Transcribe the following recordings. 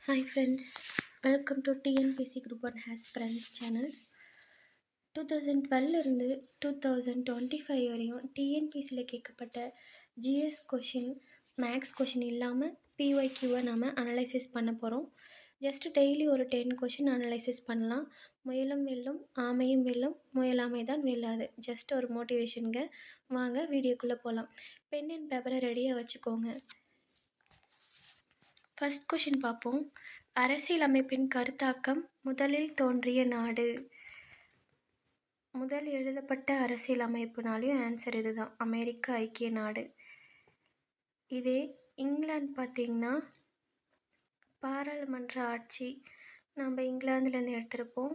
Hi friends, welcome to TNPC Group 1 Aspirant Channels. 2012 இருந்து 2025 வரையும் டிஎன்பிசியில் கேட்கப்பட்ட ஜிஎஸ் கொஷின், மேக்ஸ் கொஷின் இல்லாமல் பிஒய்க்யூவை நாம் அனலைசிஸ் பண்ண போகிறோம். ஜஸ்ட் டெய்லி ஒரு 10 கொஷின் அனலைசிஸ் பண்ணலாம். முயலும் வெல்லும், ஆமையும் வெல்லும், முயலாமை தான் வெல்லாது. ஜஸ்ட் ஒரு மோட்டிவேஷனுங்க. வாங்க வீடியோக்குள்ளே போகலாம். பென் அண்ட் பேப்பரை ரெடியாக வச்சுக்கோங்க. ஃபர்ஸ்ட் கொஷின் பார்ப்போம். அரசியலமைப்பின் கருத்தாக்கம் முதலில் தோன்றிய நாடு. முதல் எழுதப்பட்ட அரசியலமைப்புனாலையும் ஆன்சர் இதுதான், அமெரிக்க ஐக்கிய நாடு. இதே இங்கிலாந்து பார்த்திங்கன்னா பாராளுமன்ற ஆட்சி நம்ம இங்கிலாந்துலேருந்து எடுத்திருப்போம்.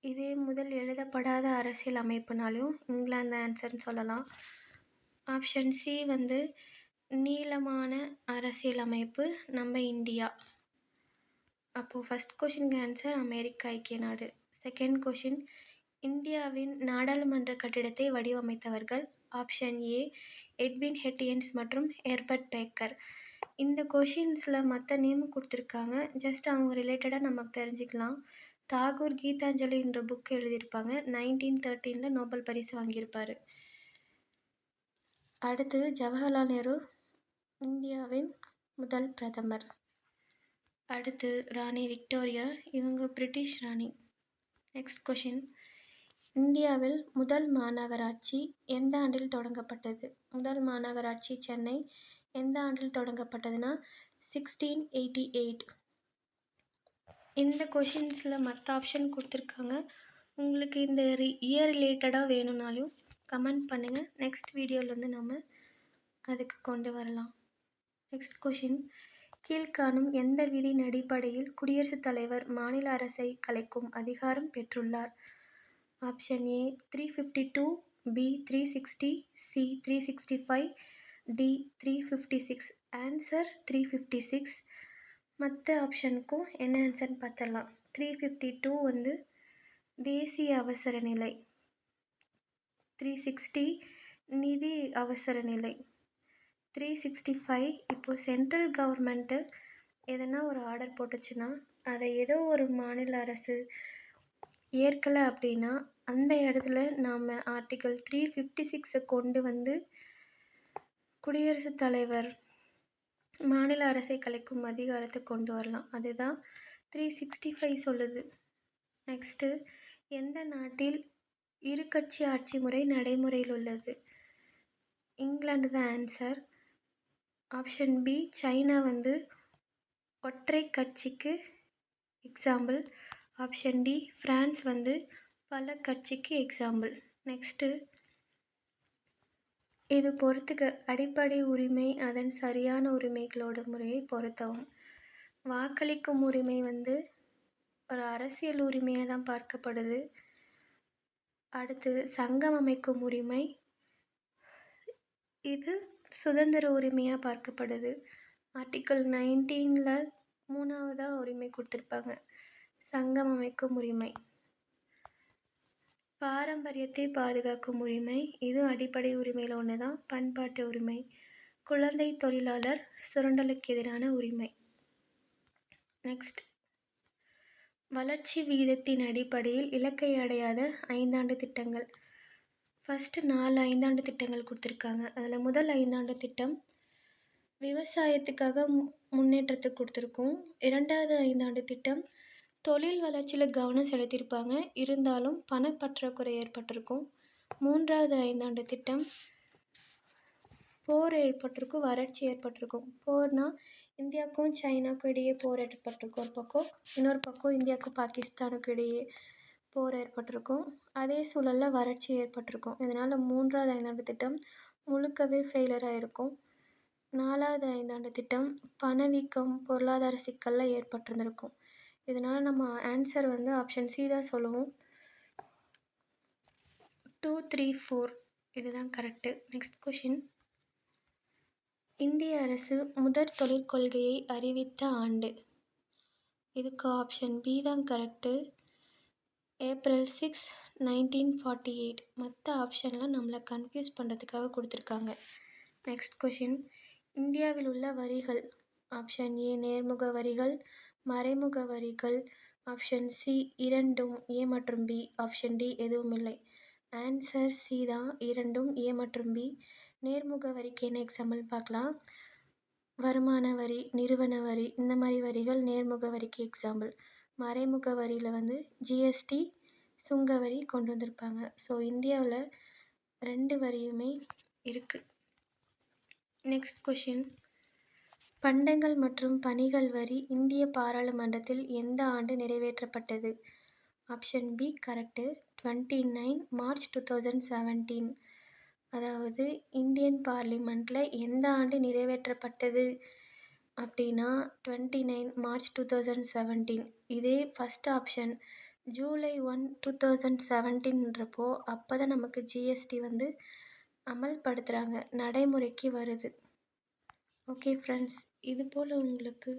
இதே முதல் எழுதப்படாத அரசியல் அமைப்புனாலையும் இங்கிலாந்து ஆன்சர்னு சொல்லலாம். ஆப்ஷன் சி வந்து நீளமான அரசியல் அமைப்பு நம்ம இந்தியா. அப்போது ஃபஸ்ட் கொஷினுக்கு ஆன்சர் அமெரிக்க ஐக்கிய நாடு. செகண்ட் கொஷின், இந்தியாவின் நாடாளுமன்ற கட்டிடத்தை வடிவமைத்தவர்கள். ஆப்ஷன் ஏ எட்வின் ஹெட்டியன்ஸ் மற்றும் ஹெர்பர்ட் பேக்கர். இந்த கொஷின்ஸில் மற்ற நேம் கொடுத்துருக்காங்க, ஜஸ்ட் அவங்க ரிலேட்டடாக நமக்கு தெரிஞ்சுக்கலாம். தாகூர் கீதாஞ்சலின்ற புக் எழுதியிருப்பாங்க. 1913 நோபல் பரிசு வாங்கியிருப்பார். அடுத்து ஜவஹர்லால் நேரு, இந்தியாவின் முதல் பிரதமர். அடுத்து ராணி விக்டோரியா, இவங்க பிரிட்டிஷ் ராணி. நெக்ஸ்ட் கொஷின், இந்தியாவில் முதல் மாநகராட்சி எந்த ஆண்டில் தொடங்கப்பட்டது? முதல் மாநகராட்சி சென்னை எந்த ஆண்டில் தொடங்கப்பட்டதுன்னா 1688. இந்த கொஷின்ஸில் மற்ற ஆப்ஷன் கொடுத்துருக்காங்க. உங்களுக்கு இந்த இயர் ரிலேட்டடாக வேணும்னாலும் கமெண்ட் பண்ணுங்கள். நெக்ஸ்ட் வீடியோலேருந்து நம்ம அதுக்கு கொண்டு வரலாம். நெக்ஸ்ட் கொஷின், கீழ்காணும் எந்த விதியின் அடிப்படையில் குடியரசுத் தலைவர் மாநில அரசை கலைக்கும் அதிகாரம் பெற்றுள்ளார்? Option A 352, B 360, C 365, D 356. Answer 356. மற்ற ஆப்ஷனுக்கும் என்ன ஆன்சர்னு பார்த்துடலாம். 352 வந்து தேசிய அவசர நிலை, 360 நிதி அவசர நிலை, 365 இப்போது சென்ட்ரல் கவர்மெண்ட்டு எதனா ஒரு ஆர்டர் போட்டுச்சுன்னா அதை ஏதோ ஒரு மாநில அரசு ஏற்கலை அப்படின்னா அந்த இடத்துல நாம் ஆர்டிக்கல் 356 கொண்டு வந்து குடியரசுத் தலைவர் மாநில அரசை கலைக்கும் அதிகாரத்தை கொண்டு வரலாம். அதுதான் 365 சொல்லுது. நெக்ஸ்ட்டு, எந்த நாட்டில் இருகட்சி ஆட்சி முறை நடைமுறையில் உள்ளது? இங்கிலாந்து தான் ஆன்சர். ஆப்ஷன் பி சைனா வந்து ஒற்றை கட்சிக்கு எக்ஸாம்பிள். ஆப்ஷன் டி ஃப்ரான்ஸ் வந்து பல கட்சிக்கு எக்ஸாம்பிள். நெக்ஸ்ட்டு, இது பொறுத்துக்க அடிப்படை உரிமை அதன் சரியான உரிமைகளோட முறையை பொறுத்தவும். வாக்களிக்கும் உரிமை வந்து ஒரு அரசியல் உரிமையாக தான் பார்க்கப்படுது. அடுத்து சங்கம் அமைக்கும் உரிமை, இது சுதந்திர உரிமையாக பார்க்கப்படுது. ஆர்டிக்கல் 19 மூணாவதாக உரிமை கொடுத்துருப்பாங்க, சங்கம் அமைக்கும் உரிமை. பாரம்பரியத்தை பாதுகாக்கும் உரிமை, இது அடிப்படை உரிமையில் ஒன்று தான், பண்பாட்டு உரிமை. குழந்தை தொழிலாளர் சுரண்டலுக்கு எதிரான உரிமை. நெக்ஸ்ட், வளர்ச்சி விகிதத்தின் அடிப்படையில் இலக்கை அடையாத 5 ஆண்டு திட்டங்கள். ஃபஸ்ட்டு 4 5 திட்டங்கள் கொடுத்துருக்காங்க. அதில் முதல் 5 திட்டம் விவசாயத்துக்காக முன்னேற்றத்துக்கு கொடுத்துருக்கோம். 2வது 5 திட்டம் தொழில் வளர்ச்சியில் கவனம் செலுத்தியிருப்பாங்க, இருந்தாலும் பணப்பற்றாக்குறை ஏற்பட்டிருக்கும். 3வது 5 திட்டம் போர் ஏற்பட்டிருக்கும், வறட்சி ஏற்பட்டிருக்கும். போர்னால் இந்தியாவுக்கும் சைனாவுக்கும் இடையே போர் ஏற்பட்டிருக்கும் ஒரு பக்கம், இன்னொரு பக்கம் இந்தியாவுக்கும் பாகிஸ்தானுக்கும் இடையே போர் ஏற்பட்டிருக்கும். அதே சூழலில் வறட்சி ஏற்பட்டிருக்கும். இதனால் 3வது 5 திட்டம் முழுக்கவே ஃபெயிலியர் ஆகிருக்கும். 4வது 5 திட்டம் பணவீக்கம் பொருளாதார சிக்கலில் ஏற்பட்டிருந்திருக்கும். இதனால் நம்ம ஆன்சர் வந்து ஆப்ஷன் சி தான் சொல்லுவோம். 2, 3, 4 இதுதான் கரெக்டு. நெக்ஸ்ட் கொஷின், இந்திய அரசு முதற் தொழிற்கொள்கையை அறிவித்த ஆண்டு. இதுக்கு ஆப்ஷன் பி தான் கரெக்டு, April 6, 1948. மற்ற ஆப்ஷனில் நம்மளை கன்ஃபியூஸ் பண்ணுறதுக்காக கொடுத்துருக்காங்க. நெக்ஸ்ட் கொஷின், இந்தியாவில் உள்ள வரிகள் ஆப்ஷன் ஏ நேர்முக வரிகள், மறைமுக வரிகள். ஆப்ஷன் சி இரண்டும் ஏ மற்றும் பி. ஆப்ஷன் டி எதுவும் இல்லை. ஆன்சர் சி தான் இரண்டும் ஏ மற்றும் பி. நேர்முக வரிக்கு என்ன எக்ஸாம்பிள் பார்க்கலாம். வருமான வரி, நிறுவன வரி இந்த மாதிரி வரிகள் நேர்முக வரிக்கு எக்ஸாம்பிள். மறைமுக வரியில் வந்து ஜிஎஸ்டி, சுங்க வரி கொண்டு வந்திருப்பாங்க. ஸோ இந்தியாவில் 2 வரியுமே இருக்குது. Next question. பண்டங்கள் மற்றும் பணிகள் வரி இந்திய பாராளுமன்றத்தில் எந்த ஆண்டு நிறைவேற்றப்பட்டது? Option B correct. 29 மார்ச் 2017. அதாவது இந்தியன் பார்லிமெண்ட்டில் எந்த ஆண்டு நிறைவேற்றப்பட்டது அப்படின்னா 29 மார்ச் 2017. இதே ஃபஸ்ட் ஆப்ஷன் ஜூலை 1, 2017ன்றப்போ அப்போ தான் நமக்கு ஜிஎஸ்டி வந்து அமல்படுத்துகிறாங்க, நடைமுறைக்கு வருது. ஓகே ஃப்ரெண்ட்ஸ், இது போல் உங்களுக்கு